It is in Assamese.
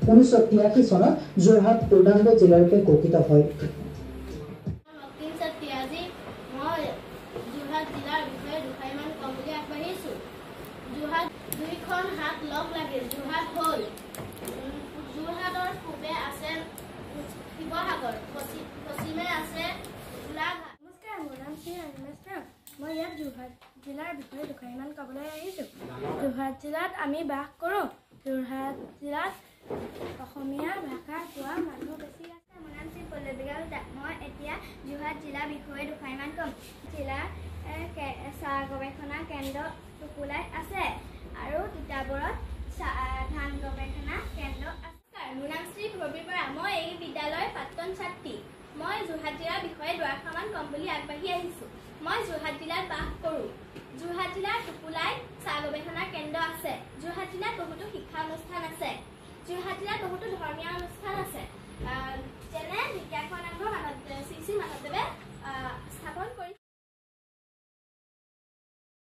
1983 চনত যোৰহাট পূৰ্ণাংগ জিলাৰূপে ঘোষিত হয়। যোৰহাট দুইখন হাত লগ লাগে। যোৰহাট হ'ল যোৰহাটৰ পূবে আছে শিৱসাগৰ, পশ্চিমে আছে গোলাঘাট। নমস্কাৰ, মোৰ নাম শ্ৰী ৰাজমেশ্বৰ। মই ইয়াত যোৰহাট জিলাৰ বিষয়ে দুষাৰিমান ক'বলৈ আহিছোঁ। যোৰহাট জিলাত আমি বাস কৰোঁ। যোৰহাট জিলাত অসমীয়া ভাষা কোৱা মানুহ বেছি আছে। মোৰ নাম শ্ৰী পল্লৱী গাৰুতা। মই এতিয়া যোৰহাট জিলাৰ বিষয়ে দুষাৰিমান ক'ম। জিলাৰ চাহ গৱেষণা কেন্দ্ৰ টুকুলাত আছে আৰু তিতাবৰত ধান গৱেষণা কেন্দ্ৰ আছে। মোৰ নাম শ্ৰী ভৱী বৰা। মই এই বিদ্যালয়ৰ প্ৰাক্তন ছাত্ৰী। মই যোৰহাট জিলাৰ বিষয়ে দুআষাৰমান ক'ম বুলি আগবাঢ়ি আহিছোঁ। মই যোৰহাট জিলাত বাস কৰোঁ। যোৰহাট জিলাৰ টুকুলাত চাহ গৱেষণা কেন্দ্ৰ আছে। যোৰহাট জিলাত বহুতো শিক্ষা অনুষ্ঠান আছে। যোৰহাট জিলাত বহুতো ধৰ্মীয় অনুষ্ঠান আছে।